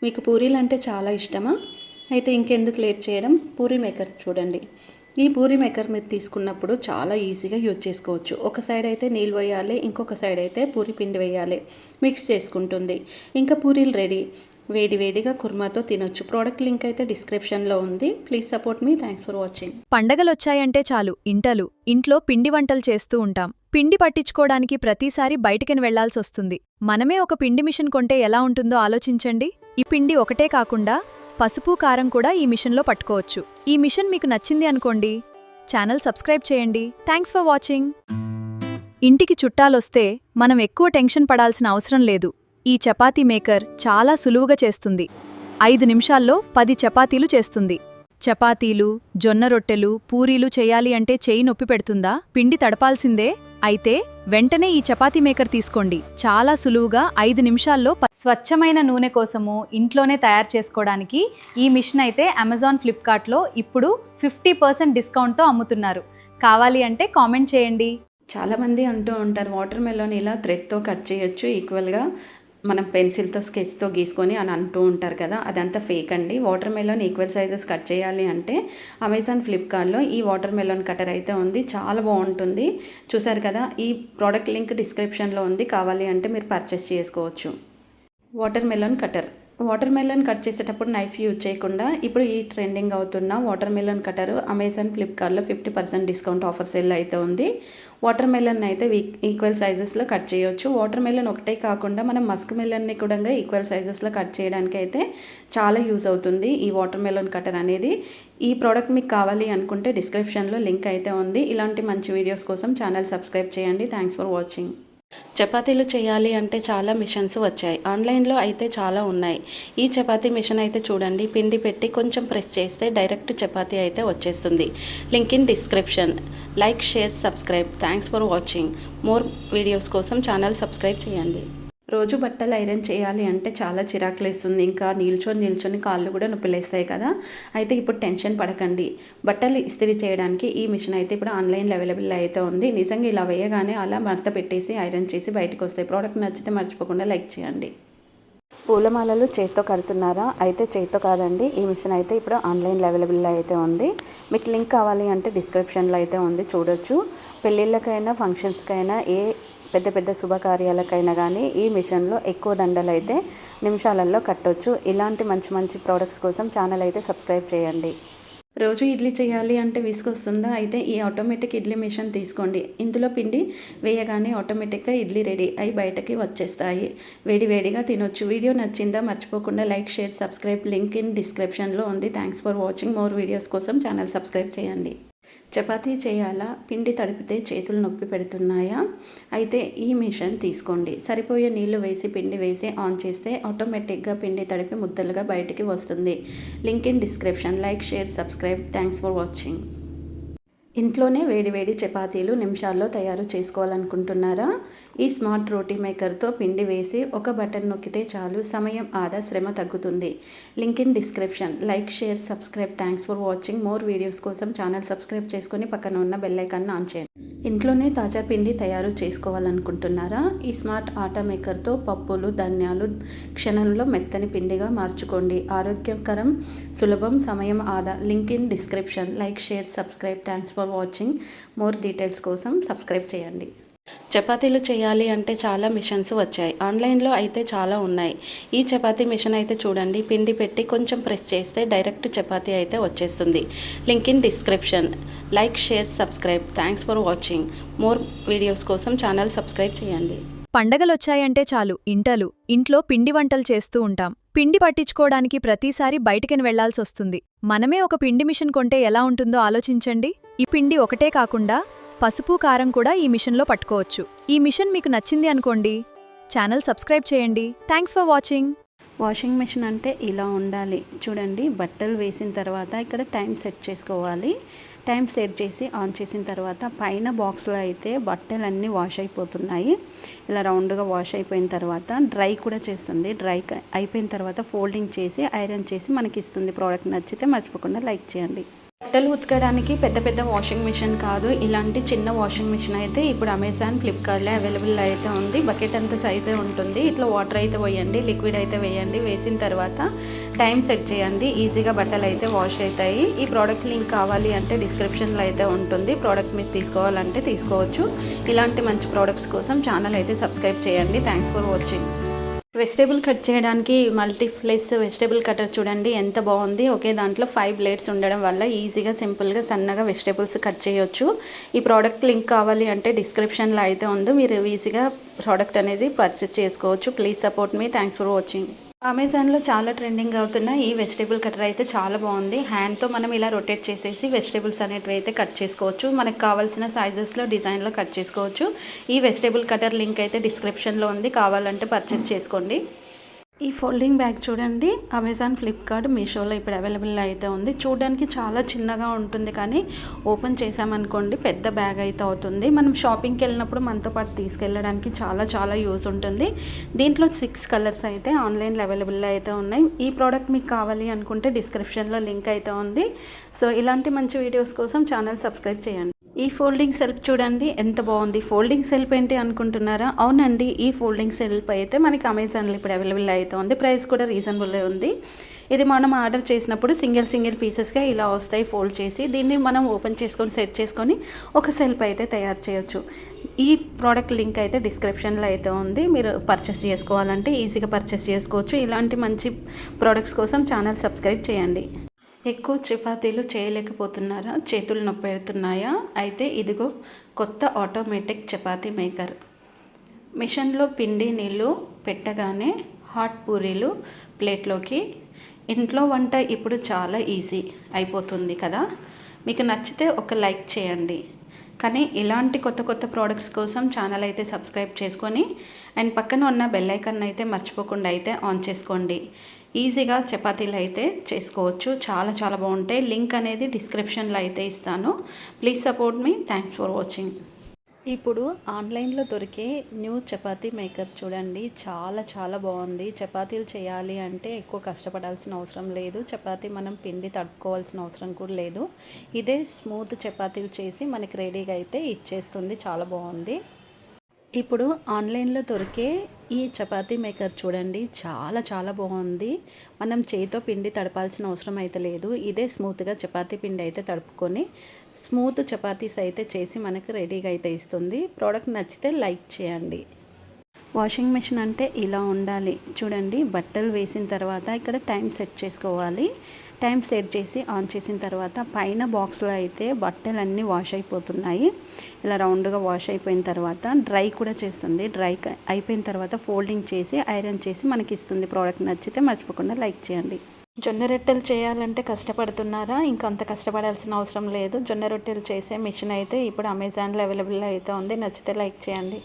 మీకు పూరీలు అంటే చాలా ఇష్టమా? అయితే ఇంకెందుకు లేట్ చేయడం, పూరీ మేకర్ చూడండి. ఈ పూరీ మేకర్ మీరు తీసుకున్నప్పుడు చాలా ఈజీగా యూజ్ చేసుకోవచ్చు. ఒక సైడ్ అయితే నీళ్ళు వేయాలి, ఇంకొక సైడ్ అయితే పూరీ పిండి వేయాలి. మిక్స్ చేసుకుంటుంది. ఇంకా పూరీలు రెడీ. వేడి వేడిగా కుర్మాతో తినొచ్చు. ప్రోడక్ట్ లింక్ అయితే డిస్క్రిప్షన్లో ఉంది. Please support me. Thanks for watching. పండగలొచ్చాయంటే చాలు ఇంట్లో పిండి వంటలు చేస్తూ ఉంటాం. పిండి పట్టించుకోవడానికి ప్రతిసారి బయటికని వెళ్లాల్సొస్తుంది. మనమే ఒక పిండి మిషన్ కొంటే ఎలా ఉంటుందో ఆలోచించండి. ఈ పిండి ఒకటే కాకుండా పసుపు కారం కూడా ఈ మిషన్లో పట్టుకోవచ్చు. ఈ మిషన్ మీకు నచ్చింది అనుకోండి, ఛానల్ సబ్స్క్రైబ్ చేయండి. Thanks for watching. ఇంటికి చుట్టాలొస్తే మనం ఎక్కువ టెన్షన్ పడాల్సిన అవసరం లేదు. ఈ చపాతీ మేకర్ చాలా సులువుగా చేస్తుంది. 5 నిమిషాల్లో 10 చపాతీలు చేస్తుంది. చపాతీలు, జొన్న రొట్టెలు, పూరీలు చేయాలి అంటే చెయ్యి నొప్పి పెడుతుందా? పిండి తడపాల్సిందే. అయితే వెంటనే ఈ చపాతీ మేకర్ తీసుకోండి. చాలా సులువుగా 5 నిమిషాల్లో స్వచ్ఛమైన నూనె కోసము ఇంట్లోనే తయారు చేసుకోవడానికి ఈ మిషన్ అయితే అమెజాన్, ఫ్లిప్కార్ట్లో ఇప్పుడు 50% డిస్కౌంట్తో అమ్ముతున్నారు. కావాలి అంటే కామెంట్ చేయండి. చాలామంది అంటూ ఉంటారు, వాటర్ మెలోన్ ఇలా థ్రెడ్తో కట్ చేయొచ్చు, ఈక్వల్గా మనం పెన్సిల్తో స్కెచ్తో గీసుకొని అని అంటూ ఉంటారు కదా. అదంతా ఫేక్ అండి. Water melon equal sizes cut చేయాలి అంటే అమెజాన్, ఫ్లిప్కార్ట్లో ఈ వాటర్ మెలోన్ కటర్ అయితే ఉంది. చాలా బాగుంటుంది. చూసారు కదా, ఈ ప్రోడక్ట్ లింక్ డిస్క్రిప్షన్లో ఉంది. కావాలి అంటే మీరు పర్చేస్ చేసుకోవచ్చు. Water melon cutter. Water melon cut చేసేటప్పుడు నైఫ్ యూజ్ చేయకుండా ఇప్పుడు ఈ ట్రెండింగ్ అవుతున్న వాటర్ మెలన్ కటర్ అమెజాన్, ఫ్లిప్కార్ట్లో 50% డిస్కౌంట్ ఆఫర్ సేల్ అయితే ఉంది. వాటర్ మెలన్ అయితే ఈక్వల్ సైజెస్లో కట్ చేయొచ్చు. వాటర్ మెలన్ ఒకటే కాకుండా మనం మస్క్ మెలన్ని కూడా ఈక్వల్ సైజెస్లో కట్ చేయడానికి అయితే చాలా యూజ్ అవుతుంది ఈ వాటర్ మెలన్ కటర్ అనేది. ఈ ప్రోడక్ట్ మీకు కావాలి అనుకుంటే డిస్క్రిప్షన్లో లింక్ అయితే ఉంది. ఇలాంటి మంచి వీడియోస్ కోసం ఛానల్ సబ్స్క్రైబ్ చేయండి. Thanks for watching. చపాతీలు చేయాలి అంటే చాలా మిషన్స్ వచ్చాయి. ఆన్లైన్లో అయితే చాలా ఉన్నాయి. ఈ చపాతీ మిషన్ అయితే చూడండి, పిండి పెట్టి కొంచెం ప్రెస్ చేస్తే డైరెక్ట్ చపాతీ అయితే వచ్చేస్తుంది. Link in description. Like, share, subscribe. Thanks for watching. More videos కోసం ఛానల్ సబ్స్క్రైబ్ చేయండి. రోజు బట్టలు ఐరన్ చేయాలి అంటే చాలా చిరాకులేస్తుంది. ఇంకా నిల్చొని కాళ్ళు కూడా నొప్పిలేస్తాయి కదా. అయితే ఇప్పుడు టెన్షన్ పడకండి. బట్టలు ఇస్త్రీ చేయడానికి ఈ మిషన్ అయితే ఇప్పుడు ఆన్లైన్లో అవైలబుల్ అయితే ఉంది. నిజంగా ఇలా వేయగానే అలా మడత పెట్టేసి ఐరన్ చేసి బయటకు వస్తాయి. ప్రోడక్ట్ నచ్చితే మర్చిపోకుండా లైక్ చేయండి. పూలమాలలు చేత్తో కడుతున్నారా? అయితే చేత్తో కాదండి, ఈ మిషన్ అయితే ఇప్పుడు ఆన్లైన్లో అవైలబుల్ అయితే ఉంది. మీకు లింక్ కావాలి అంటే డిస్క్రిప్షన్లో అయితే ఉంది, చూడొచ్చు. పెళ్ళిళ్ళకైనా, ఫంక్షన్స్కైనా, ఏ పెద్ద పెద్ద శుభకార్యాలకైనా కానీ ఈ మిషన్లో ఎక్కువ దండలు అయితే నిమిషాలలో కట్టొచ్చు. ఇలాంటి మంచి మంచి ప్రోడక్ట్స్ కోసం ఛానల్ అయితే సబ్స్క్రైబ్ చేయండి. రోజు ఇడ్లీ చేయాలి అంటే విసుగొస్తుందా? అయితే ఈ ఆటోమేటిక్ ఇడ్లీ మిషన్ తీసుకోండి. ఇందులో పిండి వేయగానే ఆటోమేటిక్గా ఇడ్లీ రెడీ అయి బయటకి వచ్చేస్తాయి. వేడి వేడిగా తినొచ్చు. వీడియో నచ్చిందా? మర్చిపోకుండా like, share, subscribe. Link in డిస్క్రిప్షన్లో ఉంది. Thanks for watching. More videos కోసం ఛానల్ సబ్స్క్రైబ్ చేయండి. చపాతీ చేయాలా? పిండి తడిపితే చేతులు నొప్పి పెడుతున్నాయా? అయితే ఈ మిషన్ తీసుకోండి. సరిపోయే నీళ్లు వేసి పిండి వేసి ఆన్ చేస్తే ఆటోమేటిక్గా పిండి తడిపి ముద్దలుగా బయటికి వస్తుంది. Link in description. Like, share, subscribe. Thanks for watching. ఇంట్లోనే వేడివేడి చపాతీలు నిమిషాల్లో తయారు చేసుకోవాలనుకుంటున్నారా? ఈ స్మార్ట్ రోటీ మేకర్తో పిండి వేసి ఒక బటన్ నొక్కితే చాలు. సమయం ఆదా, శ్రమ తగ్గుతుంది. Link in description. Like, share, subscribe. Thanks for watching. More videos కోసం ఛానల్ సబ్స్క్రైబ్ చేసుకొని పక్కన ఉన్న బెల్ ఐకాన్ ఆన్ చేయండి. ఇంట్లోనే తాజా పిండి తయారు చేసుకోవాలనుకుంటున్నారా? ఈ స్మార్ట్ ఆటా మేకర్తో పప్పులు, ధాన్యాలు క్షణంలో మెత్తని పిండిగా మార్చుకోండి. ఆరోగ్యకరం, సులభం, సమయం ఆదా. Link in description. Like, share, subscribe. Thanks for watching. More details కోసం సబ్స్క్రైబ్ చేయండి. చపాతీలు చేయాలి అంటే చాలా మిషన్స్ వచ్చాయి. ఆన్లైన్లో అయితే చాలా ఉన్నాయి. ఈ చపాతీ మిషన్ అయితే చూడండి, పిండి పెట్టి కొంచెం ప్రెస్ చేస్తే డైరెక్ట్ చపాతీ అయితే వచ్చేస్తుంది. Link in description. Like, share, subscribe. Thanks for watching. More videos కోసం ఛానల్ సబ్స్క్రైబ్ చేయండి. పండగలొచ్చాయంటే చాలు ఇంట్లో పిండి వంటలు చేస్తూ ఉంటాం. పిండి పట్టించుకోవడానికి ప్రతిసారి బయటికని వెళ్లాల్సొస్తుంది. మనమే ఒక పిండి మిషన్ కొంటే ఎలా ఉంటుందో ఆలోచించండి. ఈ పిండి ఒకటే కాకుండా పసుపు కారం కూడా ఈ మిషన్లో పట్టుకోవచ్చు. ఈ మిషన్ మీకు నచ్చింది అనుకోండి, ఛానల్ సబ్స్క్రైబ్ చేయండి. Thanks for watching. Washing machine అంటే ఇలా ఉండాలి. చూడండి, బట్టలు వేసిన తర్వాత ఇక్కడ టైం సెట్ చేసుకోవాలి. టైం సెట్ చేసి ఆన్ చేసిన తర్వాత పైన బాక్స్లో అయితే బట్టలన్నీ వాష్ అయిపోతున్నాయి. ఇలా రౌండ్గా వాష్ అయిపోయిన తర్వాత డ్రై కూడా చేస్తుంది. డ్రై అయిపోయిన తర్వాత ఫోల్డింగ్ చేసి ఐరన్ చేసి మనకి ఇస్తుంది. ప్రోడక్ట్ నచ్చితే మర్చిపోకుండా లైక్ చేయండి. బట్టలు ఉతకడానికి పెద్ద పెద్ద వాషింగ్ మిషన్ కాదు, ఇలాంటి చిన్న వాషింగ్ మిషన్ అయితే ఇప్పుడు అమెజాన్, ఫ్లిప్కార్ట్లో అవైలబుల్ అయితే ఉంది. బకెట్ అంత సైజే ఉంటుంది. ఇట్లా వాటర్ అయితే వేయండి, లిక్విడ్ అయితే వేయండి. వేసిన తర్వాత టైం సెట్ చేయండి, ఈజీగా బట్టలు అయితే వాష్ అవుతాయి. ఈ ప్రోడక్ట్ లింక్ కావాలి అంటే డిస్క్రిప్షన్లో అయితే ఉంటుంది. ప్రోడక్ట్ మీరు తీసుకోవాలంటే తీసుకోవచ్చు. ఇలాంటి మంచి ప్రోడక్ట్స్ కోసం ఛానల్ అయితే సబ్స్క్రైబ్ చేయండి. Thanks for watching. Vegetable cut చేయడానికి మల్టీప్లేస్ వెజిటేబుల్ కటర్ చూడండి ఎంత బాగుంది. ఒకే దాంట్లో 5 బ్లేడ్స్ ఉండడం వల్ల ఈజీగా సింపుల్గా సన్నగా వెజిటేబుల్స్ కట్ చేయొచ్చు. ఈ ప్రోడక్ట్ లింక్ కావాలి అంటే డిస్క్రిప్షన్లో అయితే ఉంది. మీరు ఈజీగా ప్రోడక్ట్ అనేది పర్చేస్ చేసుకోవచ్చు. Please support me. Thanks for watching. అమెజాన్లో చాలా ట్రెండింగ్ అవుతున్న ఈ వెజిటేబుల్ కటర్ అయితే చాలా బాగుంది. హ్యాండ్తో మనం ఇలా రొటేట్ చేసేసి వెజిటేబుల్స్ అనేటివి అయితే కట్ చేసుకోవచ్చు. మనకు కావాల్సిన సైజెస్లో, డిజైన్లో కట్ చేసుకోవచ్చు. ఈ వెజిటేబుల్ కటర్ లింక్ అయితే డిస్క్రిప్షన్లో ఉంది, కావాలంటే పర్చేస్ చేసుకోండి. ఈ ఫోల్డింగ్ బ్యాగ్ చూడండి, అమెజాన్, ఫ్లిప్కార్ట్, మీషోలో ఇప్పుడు అవైలబుల్ అయితే ఉంది. చూడడానికి చాలా చిన్నగా ఉంటుంది, కానీ ఓపెన్ చేసామనుకోండి పెద్ద బ్యాగ్ అయితే అవుతుంది. మనం షాపింగ్కి వెళ్ళినప్పుడు మనతో పాటు తీసుకెళ్ళడానికి చాలా యూస్ ఉంటుంది. దీంట్లో 6 కలర్స్ అయితే ఆన్లైన్లో అవైలబుల్ అయితే ఉన్నాయి. ఈ ప్రోడక్ట్ మీకు కావాలి అనుకుంటే డిస్క్రిప్షన్లో లింక్ అయితే ఉంది. సో ఇలాంటి మంచి వీడియోస్ కోసం ఛానల్ సబ్స్క్రైబ్ చేయండి. ఈ ఫోల్డింగ్ సెల్ఫ్ చూడండి ఎంత బాగుంది. ఫోల్డింగ్ సెల్ఫ్ ఏంటి అనుకుంటున్నారా? అవునండి, ఈ ఫోల్డింగ్ సెల్ఫ్ అయితే మనకి అమెజాన్లో ఇప్పుడు అవైలబుల్ అయితే ఉంది. ప్రైస్ కూడా రీజనబుల్ ఉంది. ఇది మనం ఆర్డర్ చేసినప్పుడు సింగిల్ పీసెస్గా ఇలా వస్తాయి ఫోల్డ్ చేసి. దీన్ని మనం ఓపెన్ చేసుకొని సెట్ చేసుకొని ఒక సెల్ఫ్ అయితే తయారు చేయొచ్చు. ఈ ప్రోడక్ట్ లింక్ అయితే డిస్క్రిప్షన్లో అయితే ఉంది. మీరు పర్చేస్ చేసుకోవాలంటే ఈజీగా పర్చేస్ చేసుకోవచ్చు. ఇలాంటి మంచి ప్రోడక్ట్స్ కోసం ఛానల్ సబ్స్క్రైబ్ చేయండి. ఎక్కువ చపాతీలు చేయలేకపోతున్నారా? చేతులు నొప్పి పెడుతున్నాయా? అయితే ఇదిగో కొత్త ఆటోమేటిక్ చపాతీ మేకర్. మిషన్లో పిండి నీళ్ళు పెట్టగానే హాట్ పూరీలు ప్లేట్లోకి. ఇంట్లో వంట ఇప్పుడు చాలా ఈజీ అయిపోతుంది కదా. మీకు నచ్చితే ఒక లైక్ చేయండి. కానీ ఇలాంటి కొత్త ప్రోడక్ట్స్ కోసం ఛానల్ అయితే సబ్స్క్రైబ్ చేసుకొని అండ్ పక్కన ఉన్న బెల్ ఐకాన్ అయితే మర్చిపోకుండా అయితే ఆన్ చేసుకోండి. ఈజీగా చపాతీలు అయితే చేసుకోవచ్చు. చాలా బాగుంటాయి. లింక్ అనేది డిస్క్రిప్షన్లో అయితే ఇస్తాను. Please support me. Thanks for watching. ఇప్పుడు ఆన్లైన్లో దొరికే న్యూ చపాతీ మేకర్ చూడండి, చాలా బాగుంది. చపాతీలు చేయాలి అంటే ఎక్కువ కష్టపడాల్సిన అవసరం లేదు. చపాతీ మనం పిండి తడుపుకోవాల్సిన అవసరం కూడా లేదు. ఇదే స్మూత్ చపాతీలు చేసి మనకి రెడీగా అయితే ఇచ్చేస్తుంది. చాలా బాగుంది. ఇప్పుడు ఆన్లైన్లో దొరికే ఈ చపాతీ మేకర్ చూడండి, చాలా బాగుంది. మనం చేతితో పిండి తడపాల్సిన అవసరం అయితే లేదు. ఇదే స్మూత్గా చపాతీ పిండి అయితే తడుపుకొని స్మూత్ చపాతీస్ అయితే చేసి మనకు రెడీగా అయితే ఇస్తుంది. ప్రోడక్ట్ నచ్చితే లైక్ చేయండి. వాషింగ్ మెషిన్ అంటే ఇలా ఉండాలి చూడండి. బట్టలు వేసిన తర్వాత ఇక్కడ టైం సెట్ చేసుకోవాలి. టైం సెట్ చేసి ఆన్ చేసిన తర్వాత పైన బాక్స్లో అయితే బట్టలన్నీ వాష్ అయిపోతున్నాయి. ఇలా రౌండ్గా వాష్ అయిపోయిన తర్వాత డ్రై కూడా చేస్తుంది. డ్రై అయిపోయిన తర్వాత ఫోల్డింగ్ చేసి ఐరన్ చేసి మనకి ఇస్తుంది. ప్రోడక్ట్ నచ్చితే మర్చిపోకుండా లైక్ చేయండి. జొన్న రొట్టెలు చేయాలంటే కష్టపడుతున్నారా? ఇంకంత కష్టపడాల్సిన అవసరం లేదు. జొన్న రొట్టెలు చేసే మిషన్ అయితే ఇప్పుడు అమెజాన్లో అవైలబుల్ అయితే ఉంది. నచ్చితే లైక్ చేయండి.